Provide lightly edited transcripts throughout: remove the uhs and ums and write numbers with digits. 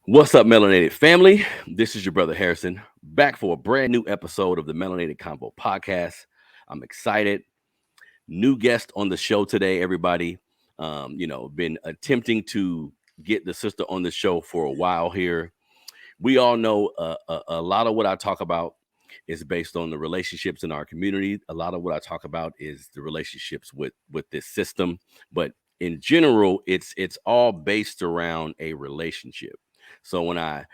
What's up, Melanated family? This is your brother Harrison, back for a brand new episode of the Melanated Combo podcast. I'm excited. New guest on the show today, everybody. Been attempting to get the sister on the show for a while here. We all know a lot of what I talk about is based on the relationships in our community. A lot of what I talk about is the relationships with this system, but in general, it's all based around a relationship. So when I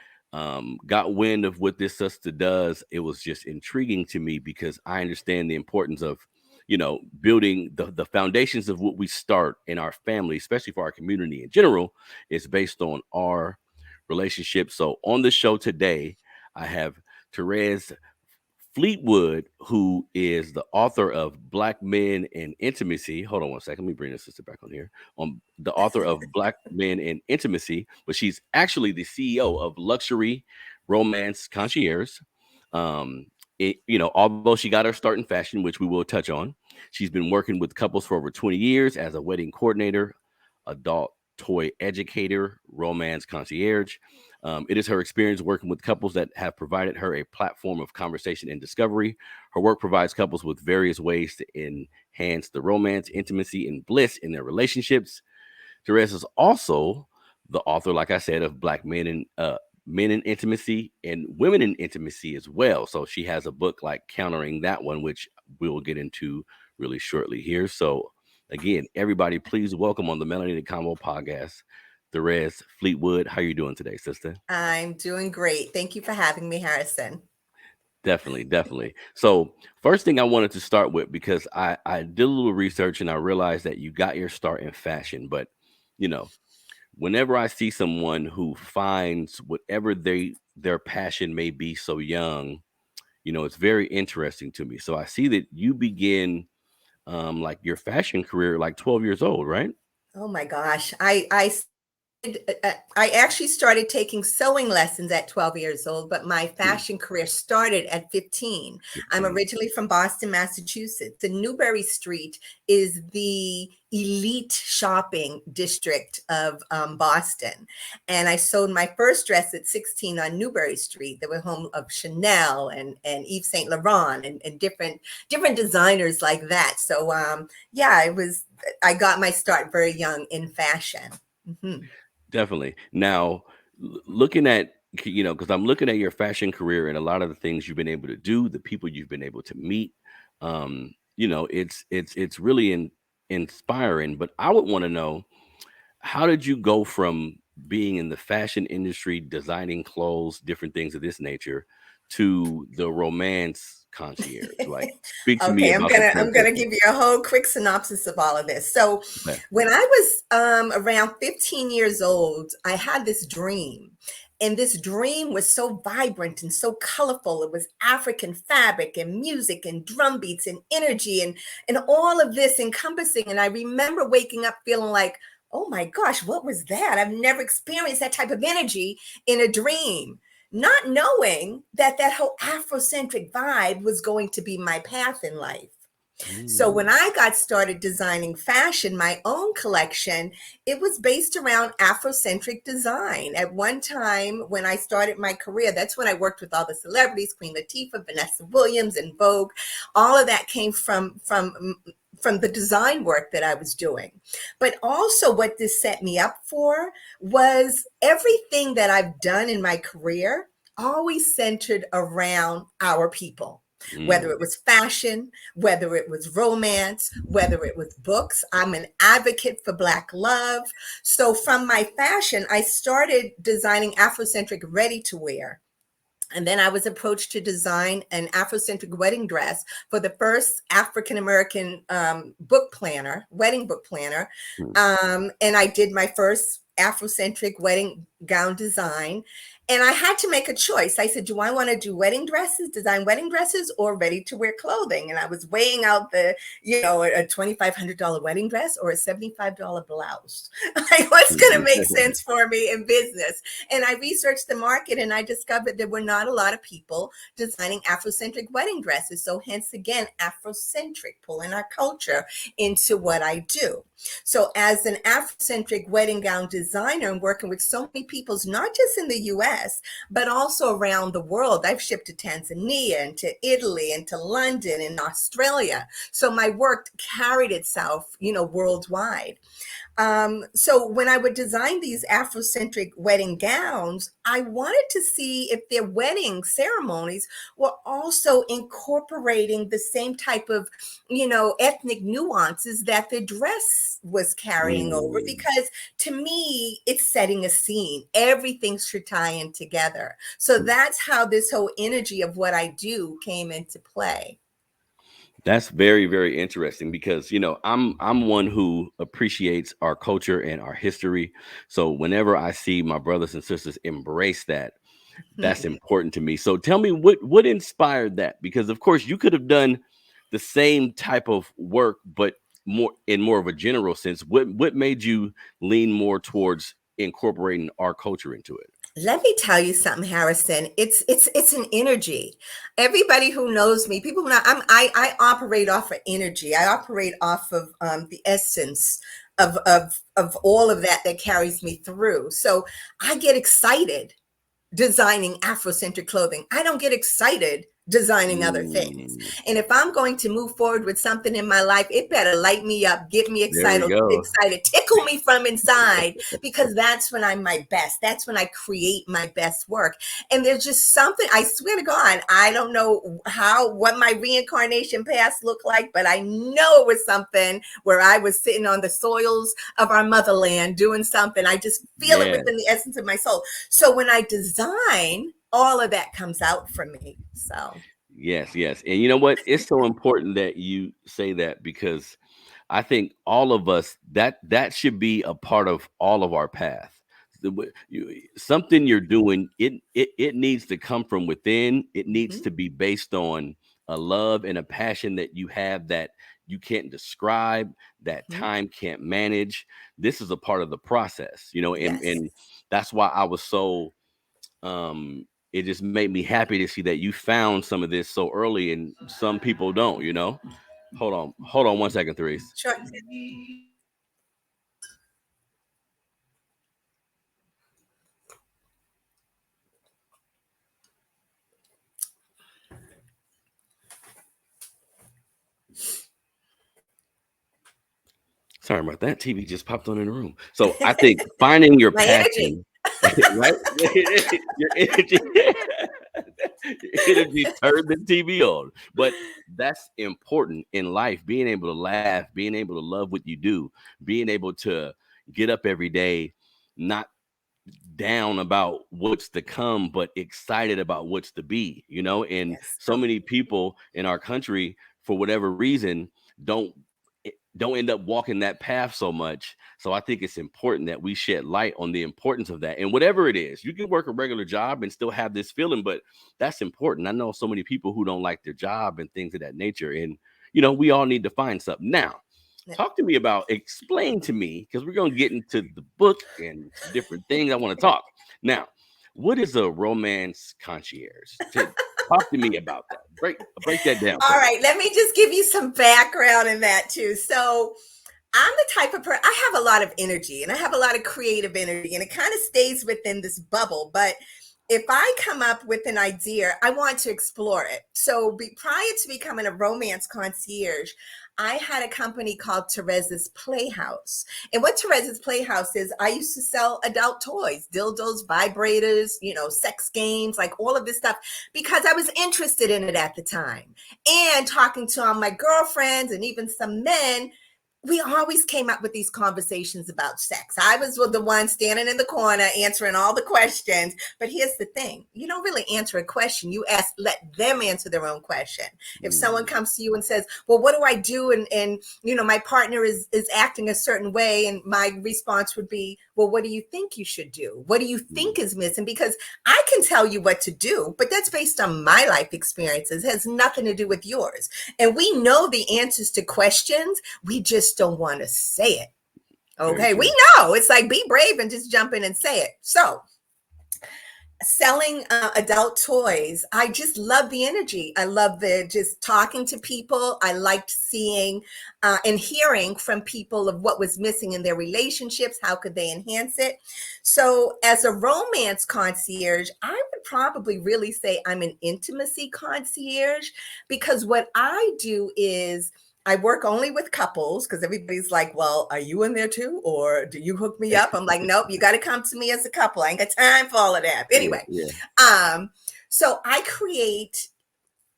got wind of what this sister does, it was just intriguing to me because I understand the importance of building the foundations of what we start in our family, especially for our community in general, is based on our relationship. So on the show today, I have Therez Fleetwood, who is the author of Black Men and Intimacy. Hold on one second. Let me bring this sister back on here. The author of Black Men and Intimacy, but she's actually the CEO of Luxury Romance Concierge. Although she got her start in fashion, which we will touch on, she's been working with couples for over 20 years as a wedding coordinator, adult toy educator, romance concierge. It is her experience working with couples that have provided her a platform of conversation and discovery. Her work provides couples with various ways to enhance the romance, intimacy, and bliss in their relationships. Therez is also the author, like I said, of Black Men and Men in Intimacy and Women in Intimacy as well. So she has a book like countering that one, which we will get into really shortly here. So again, everybody, please welcome on the Melanated Combo podcast, Therez Fleetwood. How are you doing today, sister? I'm doing great. Thank you for having me, Harrison. Definitely, definitely. So first thing I wanted to start with, because I did a little research and I realized that you got your start in fashion, but you know, whenever I see someone who finds whatever their passion may be so young, it's very interesting to me. So I see that you begin like your fashion career like 12 years old, right? Oh my gosh. I actually started taking sewing lessons at 12 years old, but my Hmm, fashion career started at 15. I'm 15. originally from Boston, Massachusetts. And Newbury Street is the elite shopping district of Boston. And I sewed my first dress at 16 on Newbury Street. They were home of Chanel and Yves Saint Laurent and different designers like that. So yeah, I got my start very young in fashion. Mhm. Definitely. Now, looking at, because I'm looking at your fashion career and a lot of the things you've been able to do, the people you've been able to meet, it's really inspiring. But I would want to know, how did you go from being in the fashion industry, designing clothes, different things of this nature, to the romance concierge? Like, speak to me Okay, about the I'm gonna transition. give you a whole quick synopsis of all of this. So, Okay. when I was around 15 years old, I had this dream, and this dream was so vibrant and so colorful. It was African fabric and music and drum beats and energy and all of this encompassing. And I remember waking up feeling like, oh my gosh, what was that? I've never experienced that type of energy in a dream, not knowing that that whole Afrocentric vibe was going to be my path in life. So when Mm, I got started designing fashion, my own collection, it was based around Afrocentric design. At one time, when I started my career, that's when I worked with all the celebrities, Queen Latifah, Vanessa Williams, and Vogue. All of that came from the design work that I was doing. But also what this set me up for was everything that I've done in my career always centered around our people, whether it mm. was fashion, whether it was romance, whether it was books. I'm an advocate for Black love. So from my fashion, I started designing Afrocentric ready to wear. And then I was approached to design an Afrocentric wedding dress for the first African American wedding book planner. Mm. And I did my first Afrocentric wedding gown design. And I had to make a choice. I said, do I want to do wedding dresses, design wedding dresses, or ready to wear clothing? And I was weighing out a $2,500 wedding dress or a $75 blouse. Like, what's going to make sense for me in business? And I researched the market and I discovered there were not a lot of people designing Afrocentric wedding dresses. So hence again, Afrocentric, pulling our culture into what I do. So as an Afrocentric wedding gown designer and working with so many peoples, not just in the US, but also around the world. I've shipped to Tanzania and to Italy and to London and Australia. So my work carried itself, worldwide. So when I would design these Afrocentric wedding gowns, I wanted to see if their wedding ceremonies were also incorporating the same type of, ethnic nuances that the dress was carrying over, because to me, it's setting a scene. Everything should tie in together. So that's how this whole energy of what I do came into play. That's very, very interesting because I'm one who appreciates our culture and our history. So whenever I see my brothers and sisters embrace that, that's important to me. So tell me what inspired that? Because of course you could have done the same type of work, but more of a general sense. What made you lean more towards incorporating our culture into it? Let me tell you something, Harrison. It's an energy. Everybody who knows me, people who know, I operate off of energy. I operate off of the essence of all of that carries me through. So I get excited designing Afrocentric clothing. I don't get excited designing other things. And if I'm going to move forward with something in my life, it better light me up, get me There we go. excited, tickle me from inside, because that's when I'm my best. That's when I create my best work. And there's just something, I swear to God, I don't know what my reincarnation past looked like, but I know it was something where I was sitting on the soils of our motherland doing something. I just feel it within the essence of my soul. So when I design, all of that comes out from me. So Yes. And you know what? It's so important that you say that, because I think all of us, that should be a part of all of our path. Something you're doing, it needs to come from within. It needs to be based on a love and a passion that you have that you can't describe, that time can't manage. This is a part of the process, and that's why I was so it just made me happy to see that you found some of this so early and some people don't. Hold on 1 second, Therese. sure. Sorry about that. TV just popped on in the room. So I think finding your My energy. passion, right? Your energy, your energy turned the TV on. But that's important in life. Being able to laugh, being able to love what you do, being able to get up every day, not down about what's to come, but excited about what's to be, and Yes. so many people in our country, for whatever reason, don't don't end up walking that path so much. So I think it's important that we shed light on the importance of that. And whatever it is, you can work a regular job and still have this feeling, but that's important. I know so many people who don't like their job and things of that nature. And, we all need to find something. Now, talk to me explain to me, because we're going to get into the book and different things I want to talk. Now, what is a romance concierge? Talk to me about that. Break that down. All right, let me just give you some background in that too. So I'm the type of person, I have a lot of energy and I have a lot of creative energy, and it kind of stays within this bubble. But if I come up with an idea, I want to explore it. So prior to becoming a romance concierge, I had a company called Therez's Playhouse. And what Therez's Playhouse is, I used to sell adult toys, dildos, vibrators, sex games, like all of this stuff, because I was interested in it at the time. And talking to all my girlfriends and even some men, we always came up with these conversations about sex. I was the one standing in the corner answering all the questions. But here's the thing. You don't really answer a question. You let them answer their own question. If someone comes to you and says, well, what do I do? And my partner is acting a certain way. And my response would be, well, what do you think you should do? What do you think is missing? Because I can tell you what to do, but that's based on my life experiences. It has nothing to do with yours. And we know the answers to questions. We just don't want to say it. Okay. We know it's like, be brave and just jump in and say it. So selling adult toys, I just love the energy. I love just talking to people. I liked seeing and hearing from people of what was missing in their relationships. How could they enhance it? So as a romance concierge, I would probably really say I'm an intimacy concierge, because what I do is I work only with couples, because everybody's like, well, are you in there too? Or do you hook me up? I'm like, nope, you got to come to me as a couple. I ain't got time for all of that. Anyway, so I create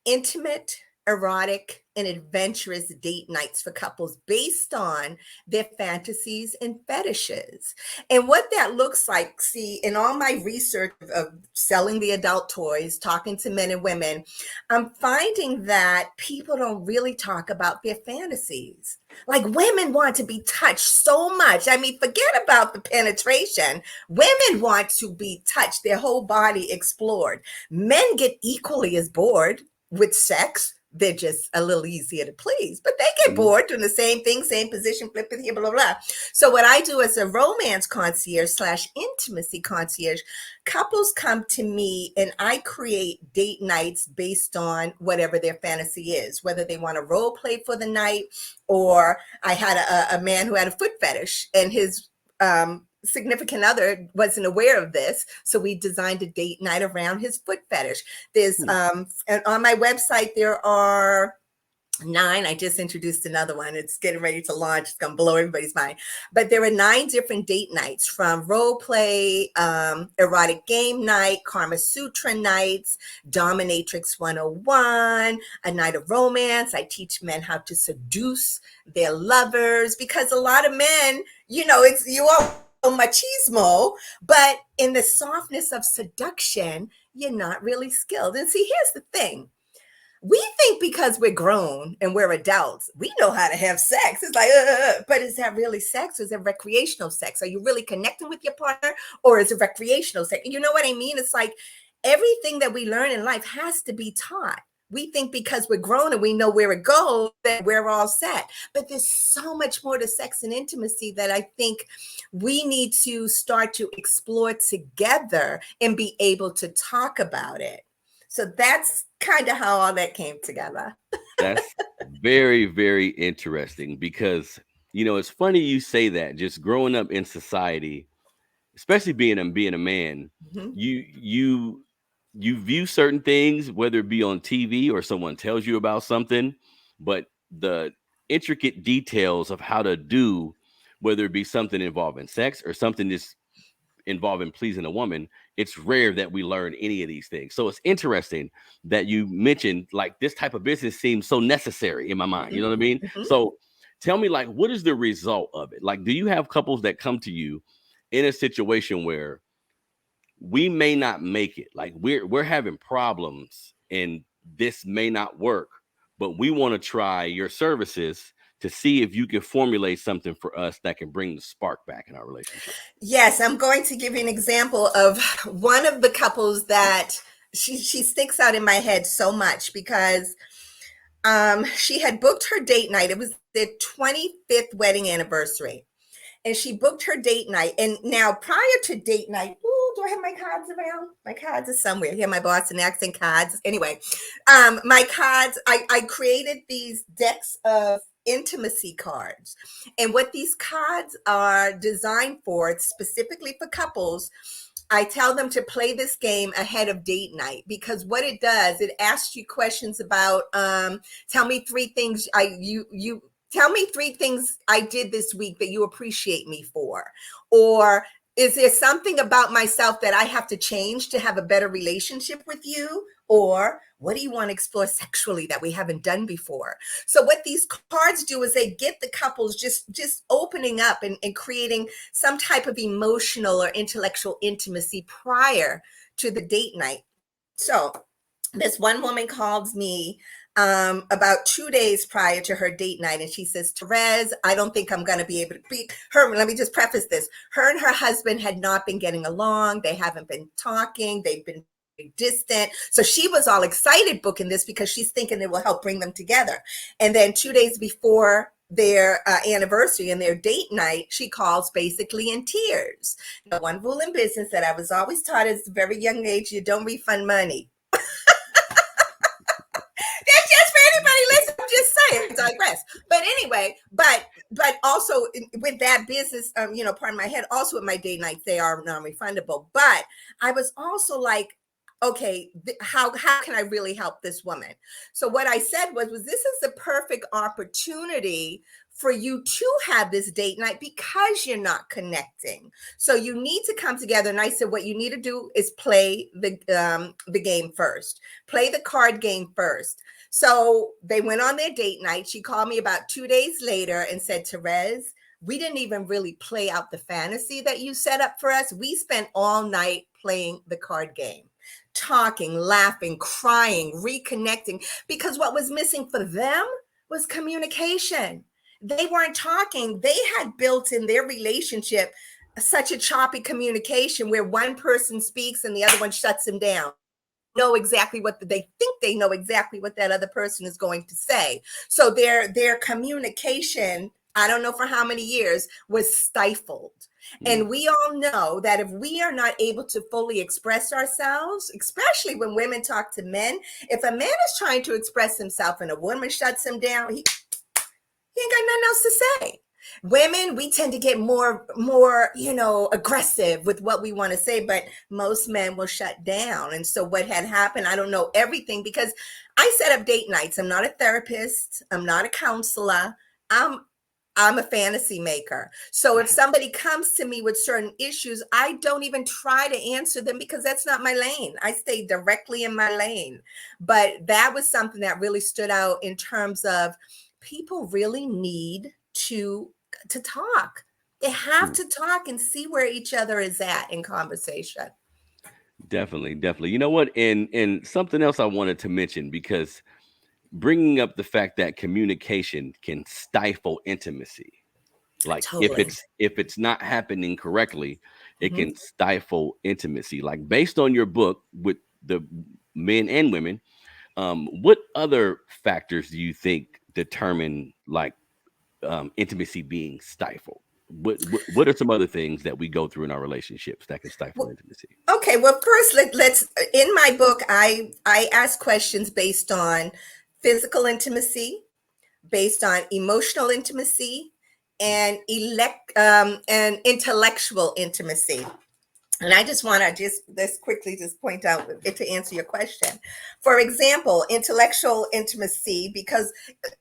intimate, erotic, and adventurous date nights for couples based on their fantasies and fetishes. And what that looks like, see, in all my research of selling the adult toys, talking to men and women, I'm finding that people don't really talk about their fantasies. Like, women want to be touched so much. I mean, forget about the penetration. Women want to be touched, their whole body explored. Men get equally as bored with sex. They're just a little easier to please, but they get bored doing the same thing, same position, flipping here, blah, blah, blah. So what I do as a romance concierge / intimacy concierge, couples come to me and I create date nights based on whatever their fantasy is, whether they want to role play for the night, or I had a man who had a foot fetish, and his significant other wasn't aware of this, so we designed a date night around his foot fetish. There's and on my website there are 9. I just introduced another one. It's getting ready to launch. It's going to blow everybody's mind. But there are 9 different date nights, from role play, erotic game night, Kama Sutra nights, Dominatrix 101, a night of romance. I teach men how to seduce their lovers, because a lot of men, it's you all machismo, but in the softness of seduction, you're not really skilled. And see, here's the thing. We think because we're grown and we're adults, we know how to have sex. It's like, but is that really sex, or is it recreational sex? Are you really connecting with your partner, or is it recreational sex? You know what I mean? It's like everything that we learn in life has to be taught. We think because we're grown and we know where it goes that we're all set. But there's so much more to sex and intimacy that I think we need to start to explore together and be able to talk about it. So that's kind of how all that came together. That's very, very interesting, because, it's funny you say that. Just growing up in society, especially being a man, you view certain things, whether it be on TV or someone tells you about something, but the intricate details of how to do, whether it be something involving sex or something just involving pleasing a woman, it's rare that we learn any of these things. So it's interesting that you mentioned, like, this type of business seems so necessary in my mind. You know what I mean? So tell me, like, what is the result of it? Like, do you have couples that come to you in a situation where we may not make it, like we're having problems and this may not work, but we want to try your services to see if you can formulate something for us that can bring the spark back in our relationship? Yes, I'm going to give you an example of one of the couples that she sticks out in my head so much, because she had booked her date night. It was their 25th wedding anniversary. And she booked her date night. And now, prior to date night, do I have my cards around? My cards are somewhere. Here, my Boston accent cards. Anyway, my cards, I created these decks of intimacy cards. And what these cards are designed for, specifically for couples, I tell them to play this game ahead of date night, because what it does, it asks you questions about, tell me 3 things tell me 3 things I did this week that you appreciate me for, or is there something about myself that I have to change to have a better relationship with you? Or what do you want to explore sexually that we haven't done before? So what these cards do is they get the couples just opening up and creating some type of emotional or intellectual intimacy prior to the date night. So this one woman called me about 2 days prior to her date night, and she says, Therez, I don't think I'm going to be able to be her. Let me just preface this. Her and her husband had not been getting along. They haven't been talking. They've been distant. So she was all excited booking this because she's thinking it will help bring them together. And then 2 days before their anniversary and their date night, she calls basically in tears. Now, one rule in business that I was always taught at a very young age, you don't refund money. That's just for anybody listening. I'm just saying, digress. But anyway, but also with that business, part of my head, also with my date nights, they are non-refundable. But I was also like, okay, how can I really help this woman? So what I said was this is the perfect opportunity for you to have this date night because you're not connecting. So you need to come together. And I said, what you need to do is play the game first. Play the card game first. So they went on their date night. She called me about 2 days later and said, Therez, we didn't even really play out the fantasy that you set up for us. We spent all night playing the card game, talking, laughing, crying, reconnecting, because what was missing for them was communication. They weren't talking. They had built in their relationship such a choppy communication where one person speaks and the other one shuts him down. Know exactly what they think they know exactly what that other person is going to say. So their communication, I don't know for how many years, was stifled. And we all know that if we are not able to fully express ourselves, especially when women talk to men, if a man is trying to express himself and a woman shuts him down, he ain't got nothing else to say. Women, we tend to get more, aggressive with what we want to say, but most men will shut down. And so what had happened, I don't know everything because I set up date nights. I'm not a therapist. I'm not a counselor. I'm a fantasy maker. So if somebody comes to me with certain issues, I don't even try to answer them because that's not my lane. I stay directly in my lane. But that was something that really stood out in terms of people really need to talk. They have to talk and see where each other is at in conversation. Definitely. You know what? And something else I wanted to mention, because bringing up the fact that communication can stifle intimacy. Like Totally. if it's not happening correctly, it Mhm. can stifle intimacy. Like based on your book with the men and women, what other factors do you think determine like intimacy being stifled? What are some other things that we go through in our relationships that can stifle Well, intimacy? okay, well, first let's in my book, I ask questions based on physical intimacy, based on emotional intimacy, and and intellectual intimacy. And I just want to let's quickly just point out to answer your question. For example, intellectual intimacy, because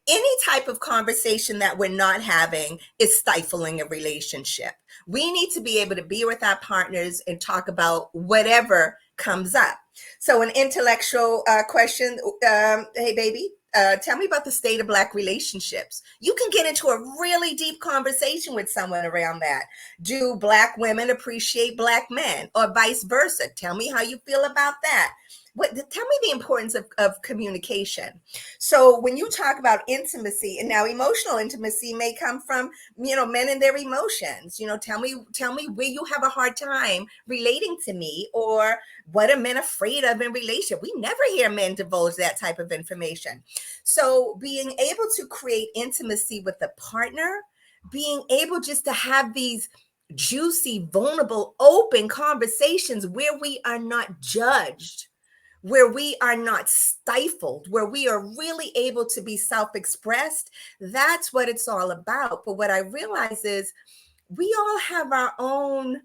any type of conversation that we're not having is stifling a relationship. We need to be able to be with our partners and talk about whatever comes up. So, an intellectual question, hey, baby, tell me about the state of Black relationships. You can get into a really deep conversation with someone around that. Do Black women appreciate Black men, or vice versa? Tell me how you feel about that. Tell me the importance of communication. So when you talk about intimacy, and now emotional intimacy may come from, men and their emotions. Tell me where you have a hard time relating to me, or what are men afraid of in relationship. We never hear men divulge that type of information. So being able to create intimacy with a partner, being able just to have these juicy, vulnerable, open conversations where we are not judged, where we are not stifled, where we are really able to be self-expressed. That's what it's all about. But what I realize is we all have our own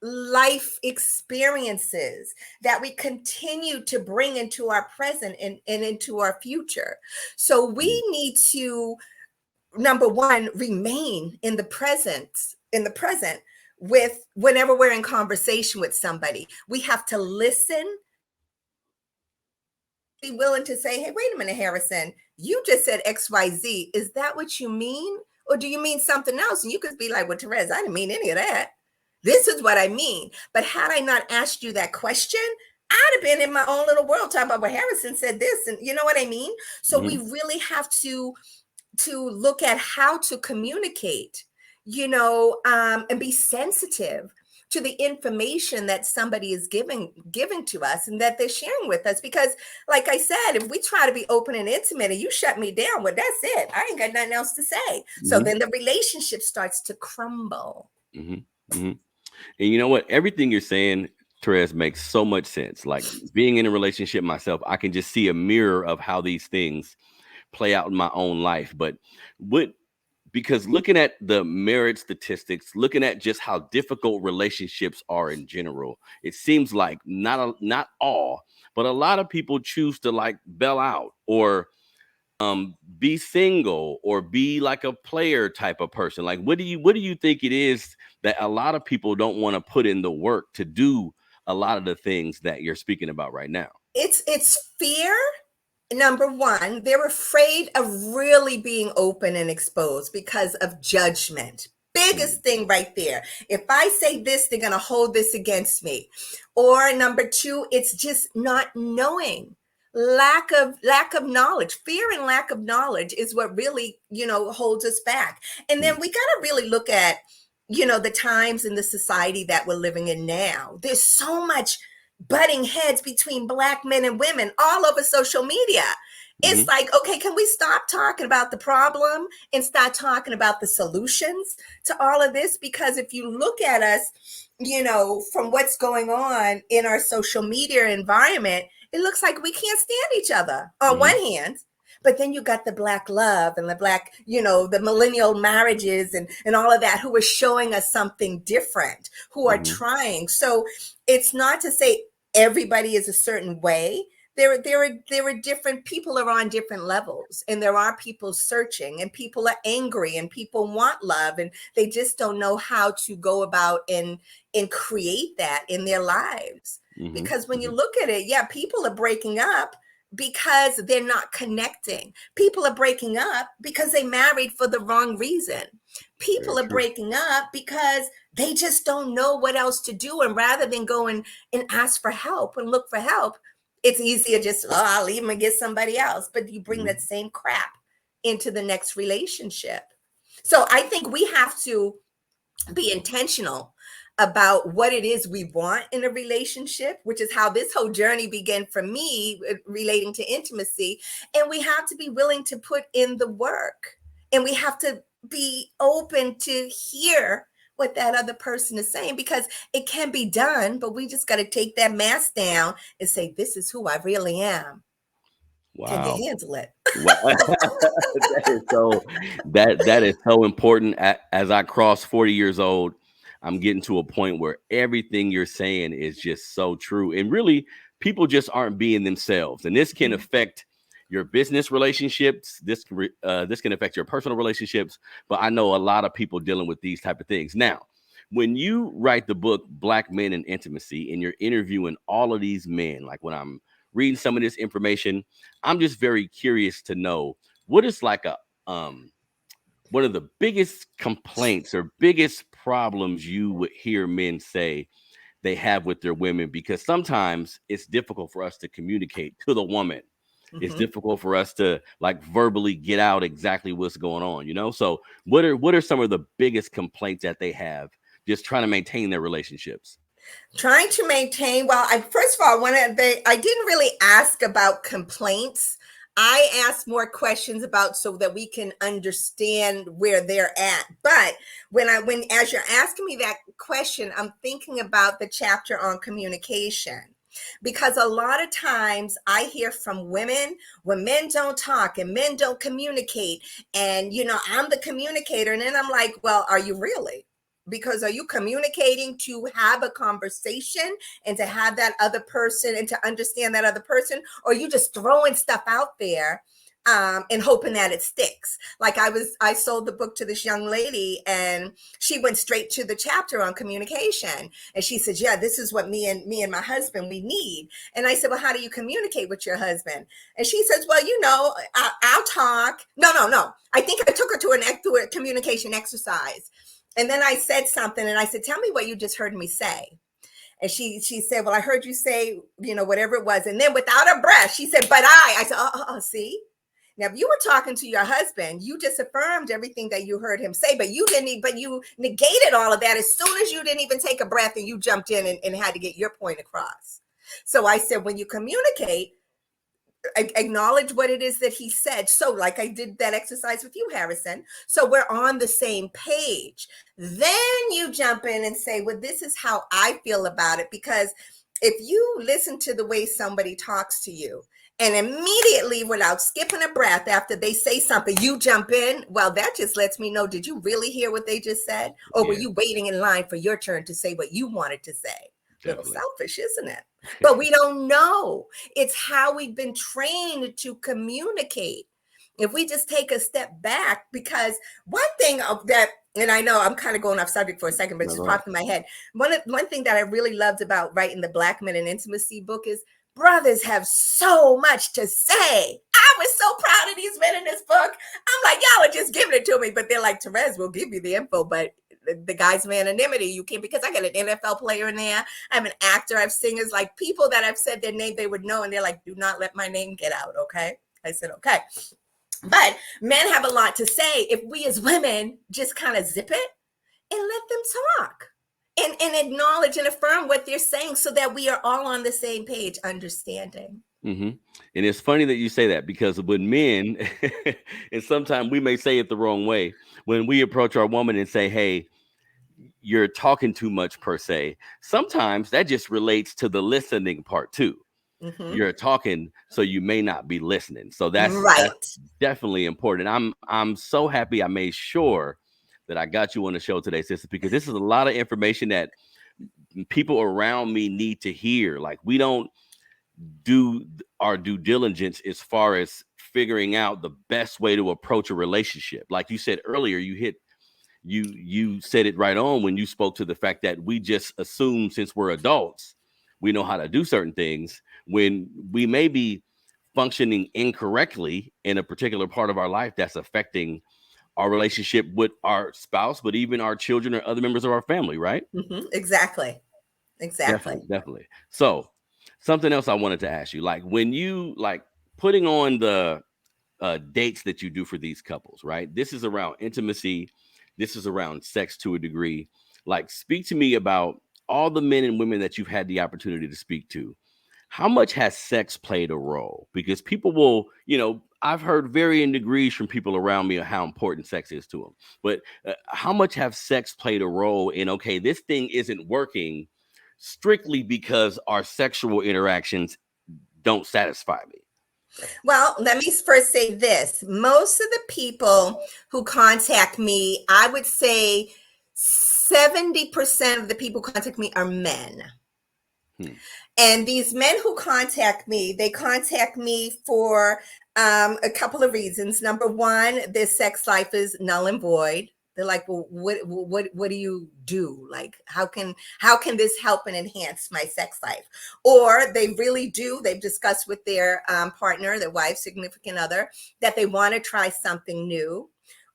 life experiences that we continue to bring into our present and into our future. So we need to, number one, remain in the present, with whenever we're in conversation with somebody. We have to listen, be willing to say, hey, wait a minute, Harrison, you just said XYZ. Is that what you mean? Or do you mean something else? And you could be like, well, Therez, I didn't mean any of that. This is what I mean. But had I not asked you that question, I'd have been in my own little world talking about, well, Harrison said this, and you know what I mean? So we really have to look at how to communicate, and be sensitive to the information that somebody is giving to us and that they're sharing with us. Because like I said, if we try to be open and intimate and you shut me down, well, that's it. I ain't got nothing else to say. So then the relationship starts to crumble. And you know what? Everything you're saying, Therez, makes so much sense. Like being in a relationship myself, I can just see a mirror of how these things play out in my own life. But because looking at the marriage statistics, looking at just how difficult relationships are in general, it seems like not all, but a lot of people choose to like bail out or be single or be like a player type of person. Like what do you think it is that a lot of people don't want to put in the work to do a lot of the things that you're speaking about right now? It's fear. Number one, they're afraid of really being open and exposed because of judgment. Biggest thing right there. If I say this, they're going to hold this against me. Or number two, it's just not knowing. Lack of knowledge. Fear and lack of knowledge is what really, holds us back. And then we got to really look at, the times in the society that we're living in now. There's so much butting heads between Black men and women all over social media. It's like, okay, can we stop talking about the problem and start talking about the solutions to all of this? Because if you look at us, from what's going on in our social media environment, it looks like we can't stand each other on one hand. But then you got the Black love and the Black, the millennial marriages and all of that, who are showing us something different, who are trying. So it's not to say everybody is a certain way. There are different people are on different levels, and there are people searching, and people are angry, and people want love, and they just don't know how to go about and create that in their lives. Because when you look at it, yeah, people are breaking up because they're not connecting. People are breaking up because they married for the wrong reason. People are breaking up because they just don't know what else to do. And rather than go and ask for help and look for help, it's easier just, I'll leave them and get somebody else. But you bring that same crap into the next relationship. So I think we have to be intentional about what it is we want in a relationship, which is how this whole journey began for me relating to intimacy. And we have to be willing to put in the work, and we have to be open to hear what that other person is saying, because it can be done, but we just got to take that mask down and say, this is who I really am. Wow. Can you handle it? that is so important. As I cross 40 years old, I'm getting to a point where everything you're saying is just so true. And really, people just aren't being themselves. And this can affect your business relationships. This can affect your personal relationships. But I know a lot of people dealing with these type of things. Now, when you write the book, Black Men and Intimacy, and you're interviewing all of these men, like when I'm reading some of this information, I'm just very curious to know what is like one of the biggest complaints or biggest problems you would hear men say they have with their women, because sometimes it's difficult for us to communicate to the woman. It's difficult for us to like verbally get out exactly what's going on, So what are some of the biggest complaints that they have just trying to maintain their relationships? Trying to maintain, well, first of all, I didn't really ask about complaints. I asked more questions about so that we can understand where they're at. But as you're asking me that question, I'm thinking about the chapter on communication. Because a lot of times I hear from women when men don't talk and men don't communicate, and I'm the communicator, and then I'm like, well, are you really? Because are you communicating to have a conversation and to have that other person and to understand that other person? Or are you just throwing stuff out there and hoping that it sticks. Like I sold the book to this young lady, and she went straight to the chapter on communication. And she said, yeah, this is what me and my husband, we need. And I said, well, how do you communicate with your husband? And she says, well, I'll talk. No. I think I took her to a communication exercise. And then I said something, and I said, tell me what you just heard me say. And she said, well, I heard you say, whatever it was. And then without a breath, she said, but I said, see? Now, if you were talking to your husband, you just affirmed everything that you heard him say, but you negated all of that as soon as you didn't even take a breath and you jumped in and had to get your point across. So I said, when you communicate, acknowledge what it is that he said. So like I did that exercise with you, Harrison. So we're on the same page. Then you jump in and say, well, this is how I feel about it. Because if you listen to the way somebody talks to you, and immediately, without skipping a breath, after they say something, you jump in. Well, that just lets me know, did you really hear what they just said? Or were you waiting in line for your turn to say what you wanted to say? Definitely. Little selfish, isn't it? But we don't know. It's how we've been trained to communicate. If we just take a step back, because one thing of that, and I know I'm kind of going off subject for a second, but it's just popped in my head. One thing that I really loved about writing the Black Men in Intimacy book is brothers have so much to say. I was so proud of these men in this book. I'm like, y'all are just giving it to me. But they're like, Therez, we'll give you the info, but the guy's anonymity, you can't, because I got an NFL player in there. I'm an actor. I have singers, like people that I've said their name, they would know. And they're like, do not let my name get out. Okay. I said, okay. But men have a lot to say. If we as women just kind of zip it and let them talk. And acknowledge and affirm what they're saying so that we are all on the same page, understanding. Mm-hmm. And it's funny that you say that, because with men, and sometimes we may say it the wrong way, when we approach our woman and say, hey, you're talking too much per se, sometimes that just relates to the listening part too. Mm-hmm. You're talking, so you may not be listening. So that's definitely important. I'm so happy I made sure that I got you on the show today, sister, because this is a lot of information that people around me need to hear. Like, we don't do our due diligence as far as figuring out the best way to approach a relationship. Like you said earlier, you said it right on when you spoke to the fact that we just assume, since we're adults, we know how to do certain things, when we may be functioning incorrectly in a particular part of our life that's affecting our relationship with our spouse, but even our children or other members of our family, right? Mm-hmm. Exactly. Definitely. So something else I wanted to ask you, like when you putting on the dates that you do for these couples, right? This is around intimacy. This is around sex to a degree. Like, speak to me about all the men and women that you've had the opportunity to speak to. How much has sex played a role? Because people will, I've heard varying degrees from people around me of how important sex is to them. But how much have sex played a role in, okay, this thing isn't working strictly because our sexual interactions don't satisfy me? Well, let me first say this. Most of the people who contact me, I would say 70% of the people who contact me are men. And these men who contact me, they contact me for a couple of reasons. Number one, their sex life is null and void. They're like, well, what do you do? Like, how can this help and enhance my sex life? Or they really do. They've discussed with their partner, their wife, significant other, that they want to try something new.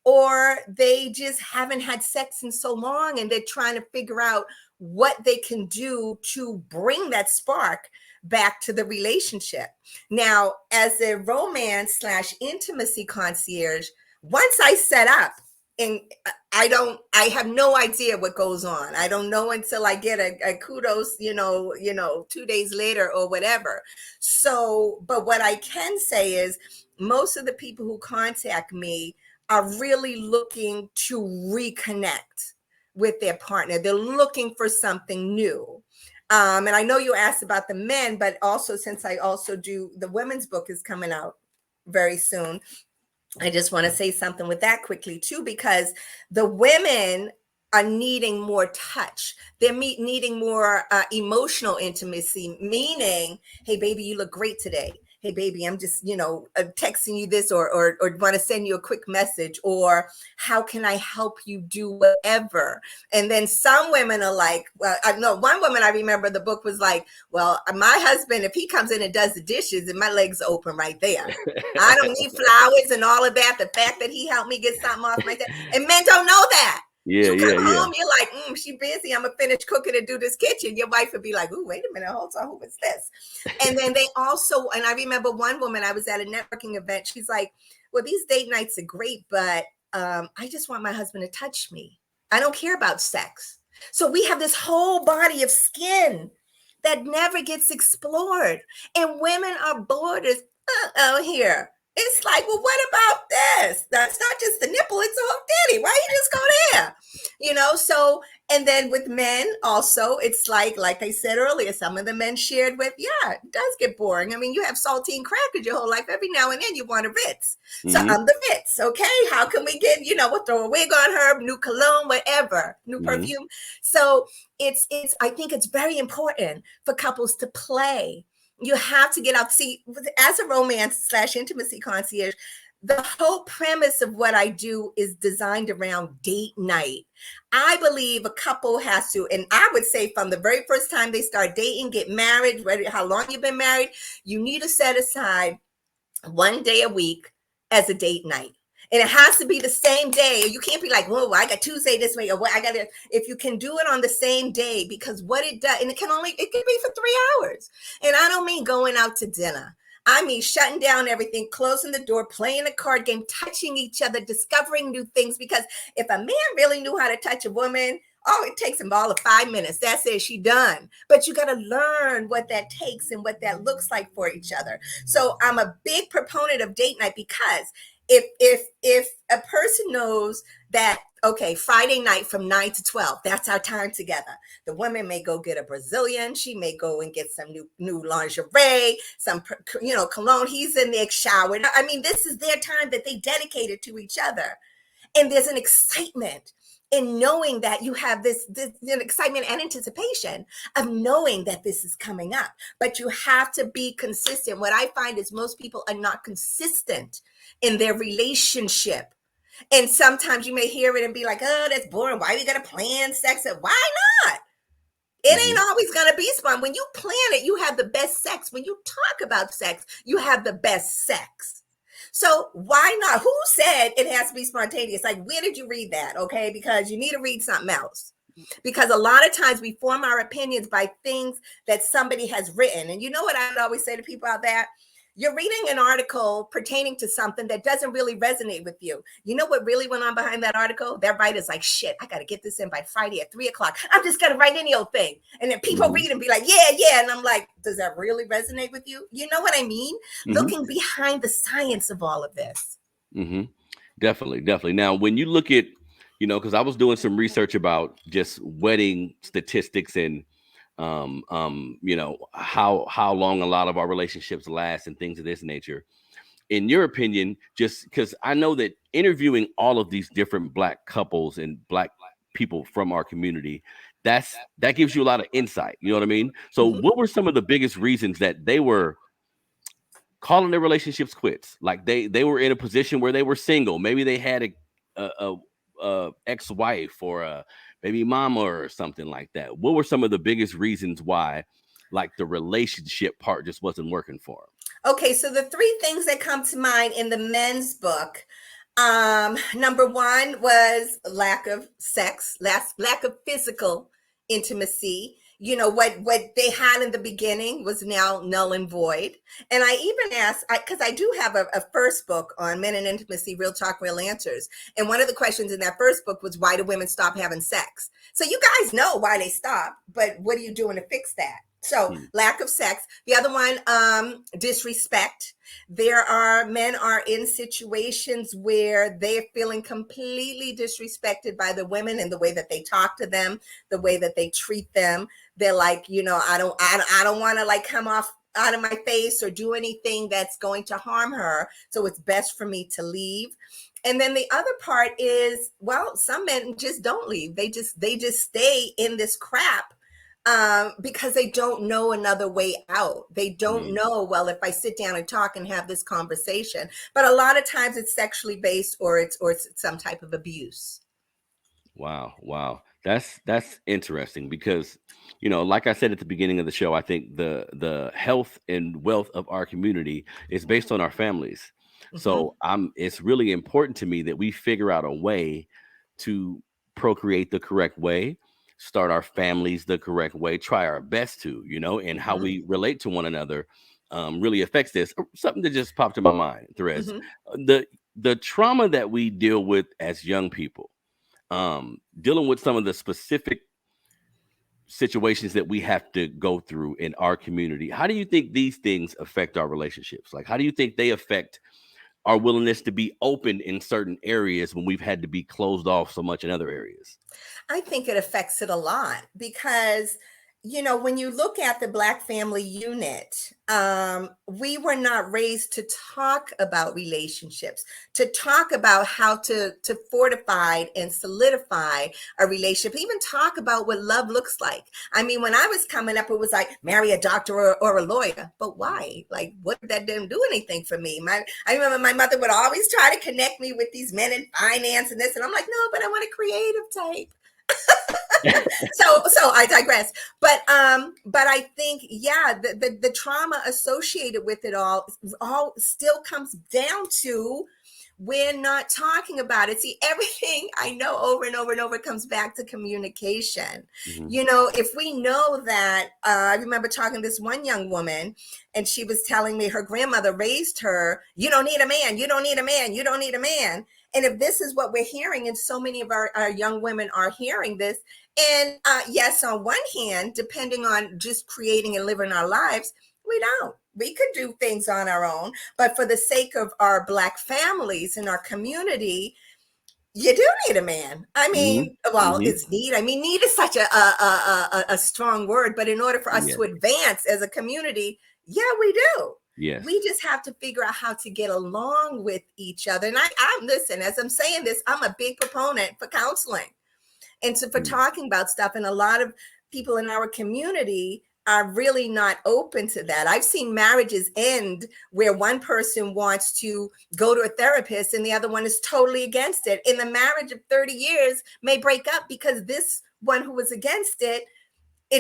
Or they just haven't had sex in so long and they're trying to figure out what they can do to bring that spark back to the relationship. Now, as a romance/intimacy concierge, once I set up, and I have no idea what goes on. I don't know until I get a kudos, 2 days later or whatever. So, but what I can say is most of the people who contact me are really looking to reconnect with their partner. They're looking for something new. And I know you asked about the men, but also, since I also do, the women's book is coming out very soon. I just want to say something with that quickly too, because the women are needing more touch. They're needing more emotional intimacy, meaning, hey, baby, you look great today. hey baby, I'm just, texting you this, or want to send you a quick message, or how can I help you do whatever. And then some women are like, well, I know one woman, I remember the book was like, well, my husband, if he comes in and does the dishes, and my legs are open right there. I don't need flowers and all of that. The fact that he helped me get something off my desk, and men don't know that. Yeah, You yeah, come yeah. home, you're like, she busy. I'm gonna finish cooking and do this kitchen. Your wife would be like, ooh, wait a minute, hold on, who was this? And then they also, and I remember one woman, I was at a networking event. She's like, well, these date nights are great, but I just want my husband to touch me. I don't care about sex. So we have this whole body of skin that never gets explored, and women are bored as here. It's like, well, what about this? That's not just the nipple, it's a whole titty. Why you just go there? So, and then with men also, it's like I said earlier, some of the men shared with, yeah, it does get boring. I mean, you have saltine crackers your whole life. Every now and then you want a Ritz. So I'm the Ritz, okay? How can we get, we'll throw a wig on her, new cologne, whatever, new perfume. So it's I think it's very important for couples to play. You have to get out. See, as a romance/intimacy concierge, the whole premise of what I do is designed around date night. I believe a couple has to, and I would say from the very first time they start dating, get married, how long you've been married, you need to set aside one day a week as a date night. And it has to be the same day. You can't be like, whoa, I got Tuesday this way, or what I got to, if you can do it on the same day, because what it does, and it can be for 3 hours. And I don't mean going out to dinner. I mean shutting down everything, closing the door, playing a card game, touching each other, discovering new things. Because if a man really knew how to touch a woman, it takes him all of 5 minutes. That's it. She done. But you got to learn what that takes and what that looks like for each other. So I'm a big proponent of date night, because if a person knows that, okay, Friday night from 9 to 12, that's our time together. The woman may go get a Brazilian. She may go and get some new lingerie, some, cologne. He's in the shower. I mean, this is their time that they dedicated to each other. And there's an excitement in knowing that you have this an excitement and anticipation of knowing that this is coming up. But you have to be consistent. What I find is most people are not consistent in their relationship. And sometimes you may hear it and be like, oh, that's boring. Why we got to plan sex? Why not? It ain't always going to be fun. When you plan it, you have the best sex. When you talk about sex, you have the best sex. So why not? Who said it has to be spontaneous? Like, where did you read that? Okay, because you need to read something else. Because a lot of times we form our opinions by things that somebody has written. And you know what I would always say to people out there? You're reading an article pertaining to something that doesn't really resonate with you. You know what really went on behind that article? That writer's like, shit, I got to get this in by Friday at 3:00. I'm just going to write any old thing. And then people read and be like, yeah. And I'm like, does that really resonate with you? You know what I mean? Looking behind the science of all of this. Definitely. Now, when you look at, because I was doing some research about just wedding statistics and how long a lot of our relationships last and things of this nature. In your opinion, just because I know that interviewing all of these different Black couples and Black people from our community, that gives you a lot of insight. You know what I mean? So what were some of the biggest reasons that they were calling their relationships quits? Like they were in a position where they were single. Maybe they had a ex-wife or a baby mama or something like that. What were some of the biggest reasons why, like, the relationship part just wasn't working for them? Okay, so the 3 things that come to mind in the men's book, number 1 was lack of sex, lack of physical intimacy. What they had in the beginning was now null and void. And I even asked, because I do have a first book on men and intimacy, Real Talk, Real Answers. And one of the questions in that first book was, why do women stop having sex? So you guys know why they stop, but what are you doing to fix that? So lack of sex. The other one, disrespect. Men are in situations where they're feeling completely disrespected by the women in the way that they talk to them, the way that they treat them. They're like, I don't want to like come off out of my face or do anything that's going to harm her. So it's best for me to leave. And then the other part is, well, some men just don't leave. They just stay in this crap because they don't know another way out. They don't Mm. know, well, if I sit down and talk and have this conversation. But a lot of times it's sexually based, or it's some type of abuse. Wow, wow. That's interesting because, like I said at the beginning of the show, I think the health and wealth of our community is based on our families. Hmm. So it's really important to me that we figure out a way to procreate the correct way, start our families the correct way, try our best to, and how Hmm. we relate to one another really affects this. Something that just popped in my mind, Therese. Hmm. The trauma that we deal with as young people, dealing with some of the specific situations that we have to go through in our community. How do you think these things affect our relationships? Like, how do you think they affect our willingness to be open in certain areas when we've had to be closed off so much in other areas? I think it affects it a lot because, when you look at the Black family unit, we were not raised to talk about relationships, to talk about how to fortify and solidify a relationship, even talk about what love looks like. I mean, when I was coming up, it was like marry a doctor or a lawyer. But why? Like, what, that didn't do anything for me. I remember my mother would always try to connect me with these men in finance and this, and I'm like, no, but I want a creative type. So I digress. But I think, yeah, the trauma associated with it all still comes down to, we're not talking about it. See, everything I know over and over and over comes back to communication. Hmm. If we know that, I remember talking to this one young woman, and she was telling me her grandmother raised her, you don't need a man, you don't need a man, you don't need a man. And if this is what we're hearing, and so many of our young women are hearing this, and yes, on one hand, depending on just creating and living our lives, we don't. We could do things on our own, but for the sake of our Black families and our community, you do need a man. I Hmm. mean, well, Hmm. it's need. I mean, need is such a strong word, but in order for us Yeah. to advance as a community, yeah, we do. Yes. We just have to figure out how to get along with each other. And I'm listen, as I'm saying this, I'm a big proponent for counseling and so for Mm. talking about stuff. And a lot of people in our community are really not open to that. I've seen marriages end where one person wants to go to a therapist and the other one is totally against it. And the marriage of 30 years may break up because this one who was against it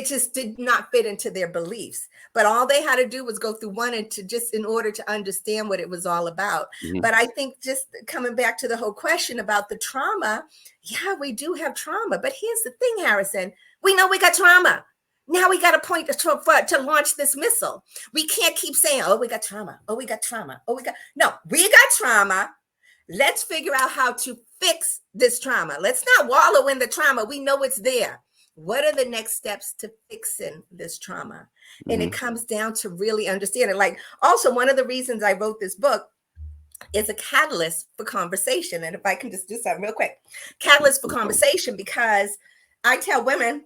just did not fit into their beliefs. But all they had to do was go through one, and to just in order to understand what it was all about. Hmm. But I think, just coming back to the whole question about the trauma, yeah, we do have trauma. But here's the thing, Harrison, we know we got trauma. Now we got a point to launch this missile. We can't keep saying, oh, we got trauma. Oh, we got trauma. Oh, no, we got trauma. Let's figure out how to fix this trauma. Let's not wallow in the trauma. We know it's there. What are the next steps to fixing this trauma? And it Hmm. comes down to really understanding. Like, also, one of the reasons I wrote this book is a catalyst for conversation. And if I can just do something real quick, catalyst for conversation, because I tell women,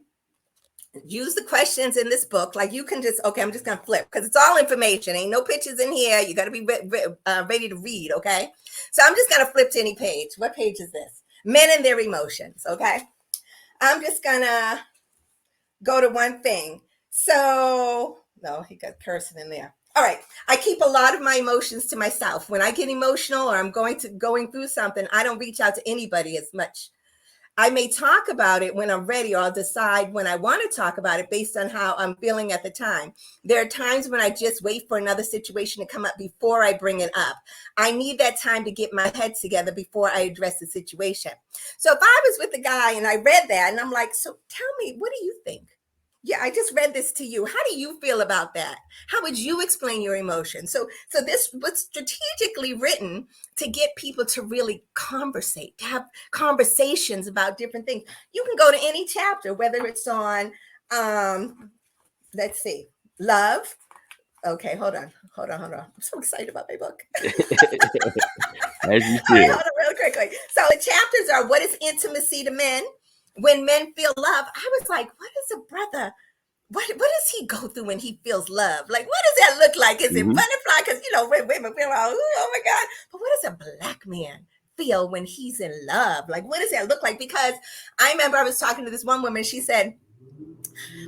use the questions in this book. Like, you can just, okay, I'm just going to flip because it's all information. Ain't no pictures in here. You got to be ready to read. Okay. So I'm just going to flip to any page. What page is this? Men and their emotions. Okay. I'm just going to go to one thing. So, no, he got cursing in there. All right. I keep a lot of my emotions to myself. When I get emotional or I'm going through something, I don't reach out to anybody as much. I may talk about it when I'm ready, or I'll decide when I want to talk about it based on how I'm feeling at the time. There are times when I just wait for another situation to come up before I bring it up. I need that time to get my head together before I address the situation. So if I was with a guy and I read that and I'm like, so tell me, what do you think? Yeah, I just read this to you. How do you feel about that? How would you explain your emotions? So this was strategically written to get people to really conversate, to have conversations about different things. You can go to any chapter, whether it's on, let's see, love. Okay, hold on. I'm so excited about my book. As you All right, should. hold on real quickly. So the chapters are, what is intimacy to men? When men feel love, I was like, what is a brother? What does he go through when he feels love? Like, what does that look like? Is it Hmm. butterfly? Because women feel like, oh my God. But what does a Black man feel when he's in love? Like, what does that look like? Because I remember I was talking to this one woman. She said,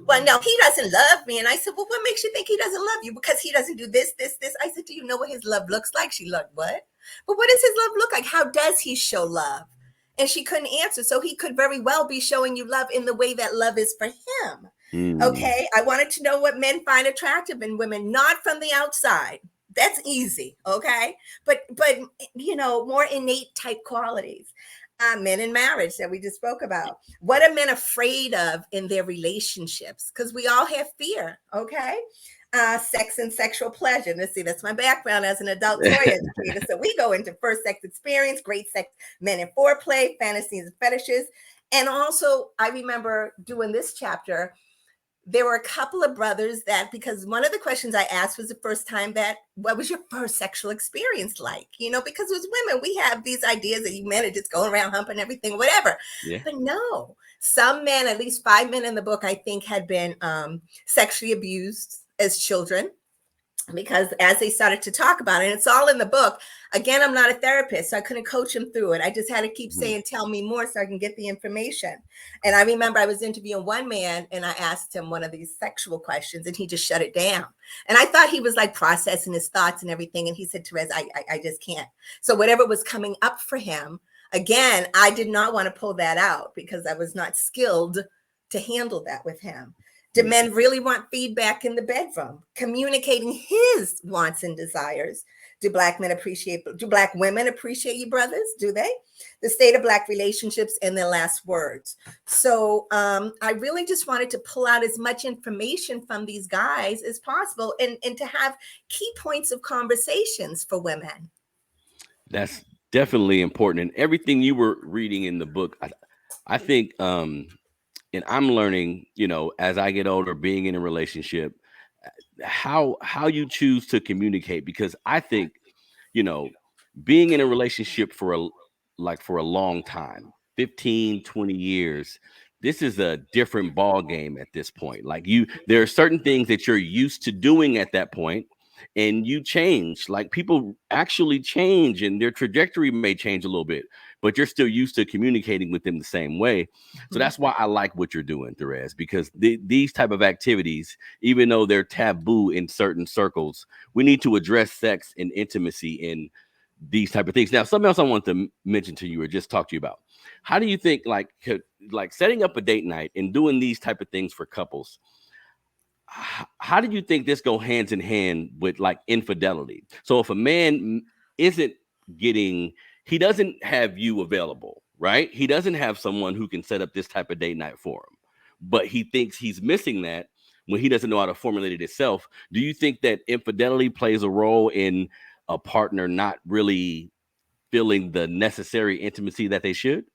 Well, no, he doesn't love me. And I said, well, what makes you think he doesn't love you? Because he doesn't do this, this, this. I said, do you know what his love looks like? She looked, what? But what does his love look like? How does he show love? And she couldn't answer. So he could very well be showing you love in the way that love is for him. Okay. I wanted to know what men find attractive in women, not from the outside. That's easy. Okay. But, more innate type qualities. Men in marriage that we just spoke about. What are men afraid of in their relationships? Because we all have fear, okay? Sex and sexual pleasure. Let's see, that's my background as an adult toy educator. So we go into first sex experience, great sex, men in foreplay, fantasies and fetishes. And also, I remember doing this chapter, there were a couple of brothers that, because one of the questions I asked was the first time that, what was your first sexual experience like? Because as women, we have these ideas that you men are just going around humping everything, whatever. Yeah. But no, some men, at least 5 men in the book, I think had been sexually abused as children. Because as they started to talk about it, and it's all in the book, again, I'm not a therapist, so I couldn't coach him through it. I just had to keep saying, tell me more so I can get the information. And I remember I was interviewing one man and I asked him one of these sexual questions and he just shut it down. And I thought he was like processing his thoughts and everything. And he said, Therez, I just can't. So whatever was coming up for him, again, I did not want to pull that out because I was not skilled to handle that with him. Do men really want feedback in the bedroom, communicating his wants and desires? Do black women appreciate you, brothers? Do they? The state of black relationships and their last words. So I really just wanted to pull out as much information from these guys as possible and to have key points of conversations for women. That's definitely important. And everything you were reading in the book, I think, and I'm learning, as I get older, being in a relationship, how you choose to communicate, because I think, being in a relationship for a long time, 15, 20 years, this is a different ball game at this point. Like there are certain things that you're used to doing at that point, and you change. Like people actually change and their trajectory may change a little bit, but you're still used to communicating with them the same way. So that's why I like what you're doing, Therez, because these type of activities, even though they're taboo in certain circles, we need to address sex and intimacy in these type of things. Now, something else I want to mention to you or just talk to you about. How do you think like setting up a date night and doing these type of things for couples, how do you think this go hands in hand with like infidelity? So if a man isn't he doesn't have you available, right? He doesn't have someone who can set up this type of date night for him, but he thinks he's missing that when he doesn't know how to formulate it himself. Do you think that infidelity plays a role in a partner not really feeling the necessary intimacy that they should?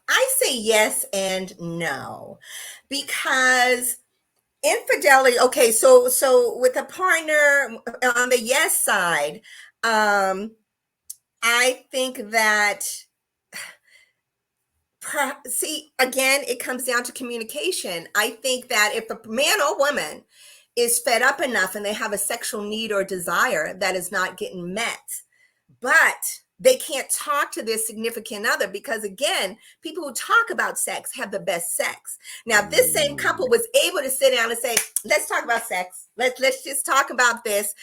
I say yes and no, because infidelity. Okay, so with a partner on the yes side, I think that, see, again, it comes down to communication. I think that if a man or woman is fed up enough and they have a sexual need or desire that is not getting met, but they can't talk to their significant other, because again, people who talk about sex have the best sex. Now, if this same couple was able to sit down and say, let's talk about sex. Let's just talk about this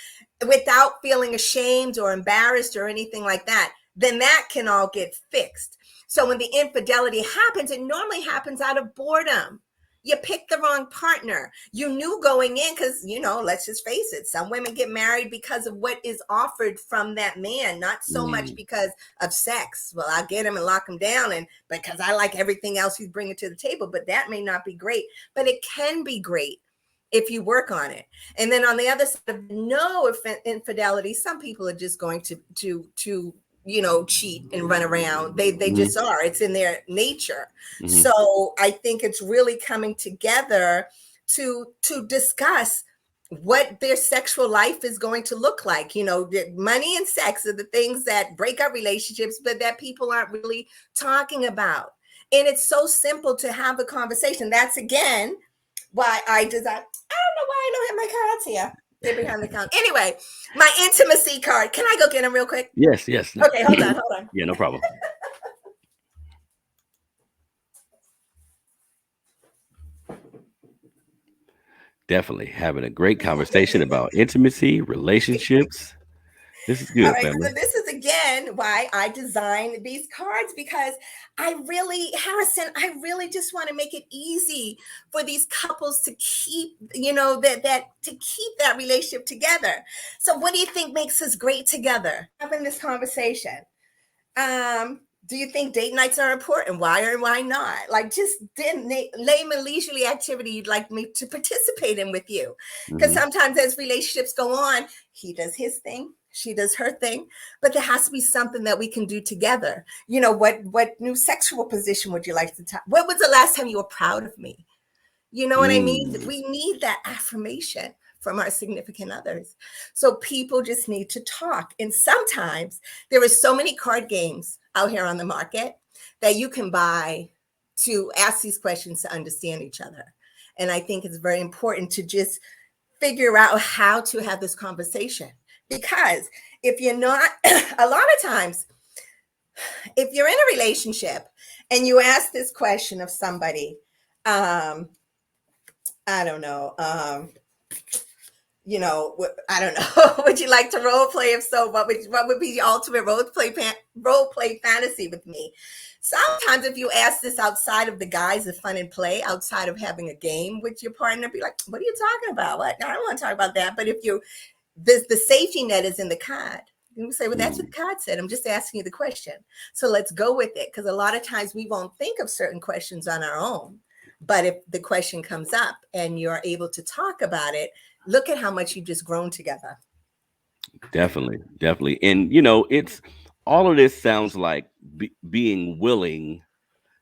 without feeling ashamed or embarrassed or anything like that, then that can all get fixed. So when the infidelity happens, it normally happens out of boredom. You picked the wrong partner. You knew going in, because, let's just face it, some women get married because of what is offered from that man, not so much because of sex. Well, I'll get him and lock him down, and because I like everything else he's bringing to the table, but that may not be great. But it can be great if you work on it. And then on the other side of no infidelity, some people are just going to cheat and run around. They just are. It's in their nature. So I think it's really coming together to discuss what their sexual life is going to look like. Money and sex are the things that break up relationships, but that people aren't really talking about. And it's so simple to have a conversation. That's again why I don't know why I don't have my cards here. They're behind the counter. Anyway, my intimacy card. Can I go get them real quick? Yes. Okay, hold on. Yeah, no problem. Definitely having a great conversation about intimacy, relationships. This is All good, right, family. so this is again why I designed these cards, because Harrison, I really just want to make it easy for these couples to keep, to keep that relationship together. So what do you think makes us great together? Having this conversation. Do you think date nights are important? Why or why not? Like, just name a leisurely activity you'd like me to participate in with you. Because Hmm. sometimes as relationships go on, he does his thing, she does her thing, but there has to be something that we can do together. What new sexual position would you like to talk? What was the last time you were proud of me? You know what I mean? Mm. We need that affirmation from our significant others. So people just need to talk. And sometimes there are so many card games out here on the market that you can buy to ask these questions to understand each other. And I think it's very important to just figure out how to have this conversation. Because if you're not, a lot of times, if you're in a relationship and you ask this question of somebody, I don't know. I don't know. Would you like to role play? If so, what would be the ultimate role play fantasy with me? Sometimes, if you ask this outside of the guise of fun and play, outside of having a game with your partner, be like, "What are you talking about? What? I don't want to talk about that." But if the safety net is in the card. You say, "Well, that's what Mm. the card said. I'm just asking you the question. So let's go with it." Because a lot of times we won't think of certain questions on our own. But if the question comes up and you're able to talk about it, look at how much you've just grown together. Definitely, definitely. And it's all of this sounds like being willing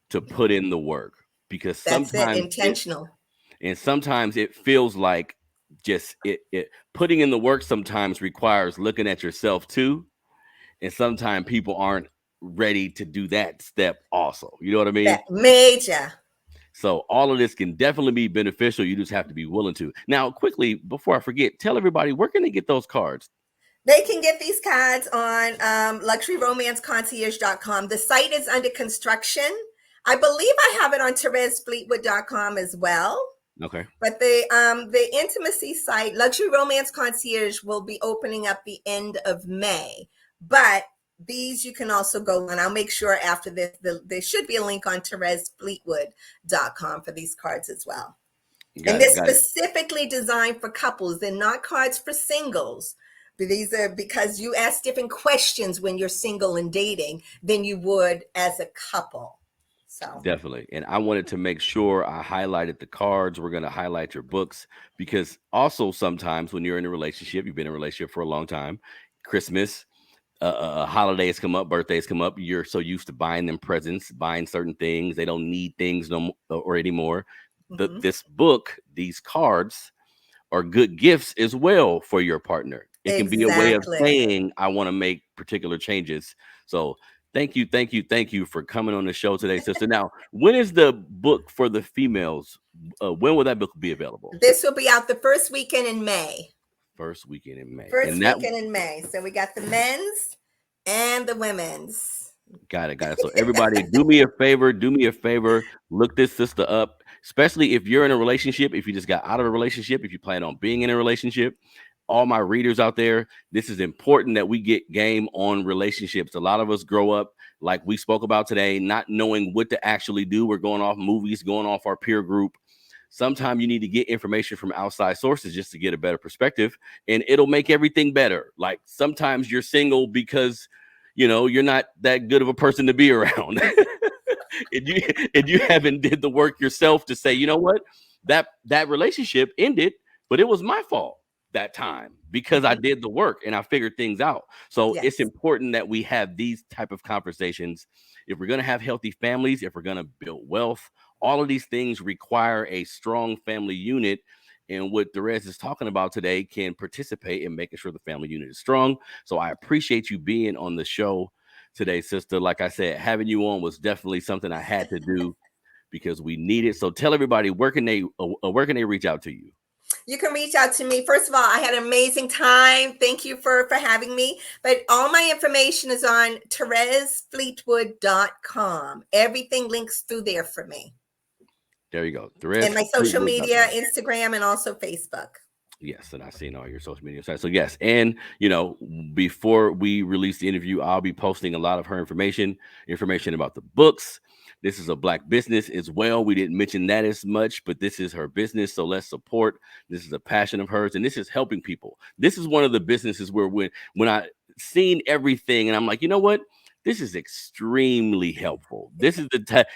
to put in the work, because That's it, sometimes intentional. it feels like just it putting in the work sometimes requires looking at yourself too, and sometimes people aren't ready to do that step also. You know what I mean? That major. So all of this can definitely be beneficial. You just have to be willing to. Now, quickly before I forget, tell everybody where can they get those cards? They can get these cards on luxuryromanceconcierge.com. The site is under construction. I believe I have it on therezfleetwood.com as well. Okay. But the intimacy site, Luxury Romance Concierge, will be opening up the end of May. But these you can also go on. I'll make sure after this, there should be a link on therezfleetwood.com for these cards as well. And Got they're it. Got it. specifically designed for couples. They're not cards for singles. But these are because you ask different questions when you're single and dating than you would as a couple. So Definitely. And I wanted to make sure I highlighted the cards. We're going to highlight your books, because also sometimes when you're in a relationship, you've been in a relationship for a long time, Christmas, holidays come up, birthdays come up. You're so used to buying them presents, buying certain things. They don't need things no or anymore. mhm. This book, these cards are good gifts as well for your partner. It can be a way of Exactly. saying, I want to make particular changes. So thank you, thank you, thank you for coming on the show today, sister. Now, when is the book for the females? When will that book be available? This will be out the first weekend in May. First weekend in May. First And that weekend in May. So we got the men's and the women's. got it, got it. So everybody, do me a favor, look this sister up, especially if you're in a relationship, if you just got out of a relationship, if you plan on being in a relationship. All my readers out there, this is important that we get game on relationships. A lot of us grow up, like we spoke about today, not knowing what to actually do. We're going off movies, going off our peer group. Sometimes you need to get information from outside sources just to get a better perspective, and it'll make everything better. Like sometimes you're single because you're not that good of a person to be around. and you haven't did the work yourself to say, you know what, that relationship ended, but it was my fault that time because I Mhm. did the work and I figured things out. So it's Yes. important that we have these type of conversations if we're going to have healthy families, if we're going to build wealth. All of these things require a strong family unit, and what Therez is talking about today can participate in making sure the family unit is strong. So I appreciate you being on the show today, sister. Like I said, having you on was definitely something I had to do because we need it. So tell everybody, where can they reach out to you? You can reach out to me. First of all, I had an amazing time. Thank you for having me. But all my information is on therezfleetwood.com. Everything links through there for me. There you go. And my social media, TherezFleetwood.com. Instagram, and also Facebook. Yes, and I've seen all your social media sites. So yes, and before we release the interview, I'll be posting a lot of her information about the books. This is a Black business as well. We didn't mention that as much, but this is her business. So let's support. This is a passion of hers, and this is helping people. This is one of the businesses where when I seen everything, and I'm like, you know what? This is extremely helpful. This is the type.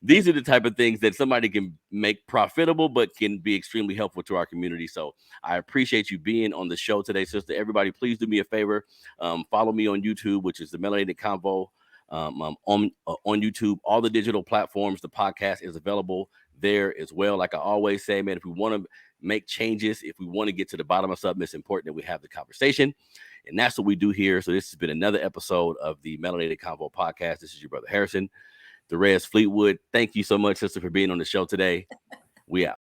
These are the type of things that somebody can make profitable, but can be extremely helpful to our community. So I appreciate you being on the show today, sister. Everybody, please do me a favor. Follow me on YouTube, which is the Melanated Convo. On YouTube, all the digital platforms, the podcast is available there as well. Like I always say, man, if we want to make changes, if we want to get to the bottom of something, it's important that we have the conversation. And that's what we do here. So this has been another episode of the Melanated Convo podcast. This is your brother Harrison, Therez Fleetwood. Thank you so much, sister, for being on the show today. We out.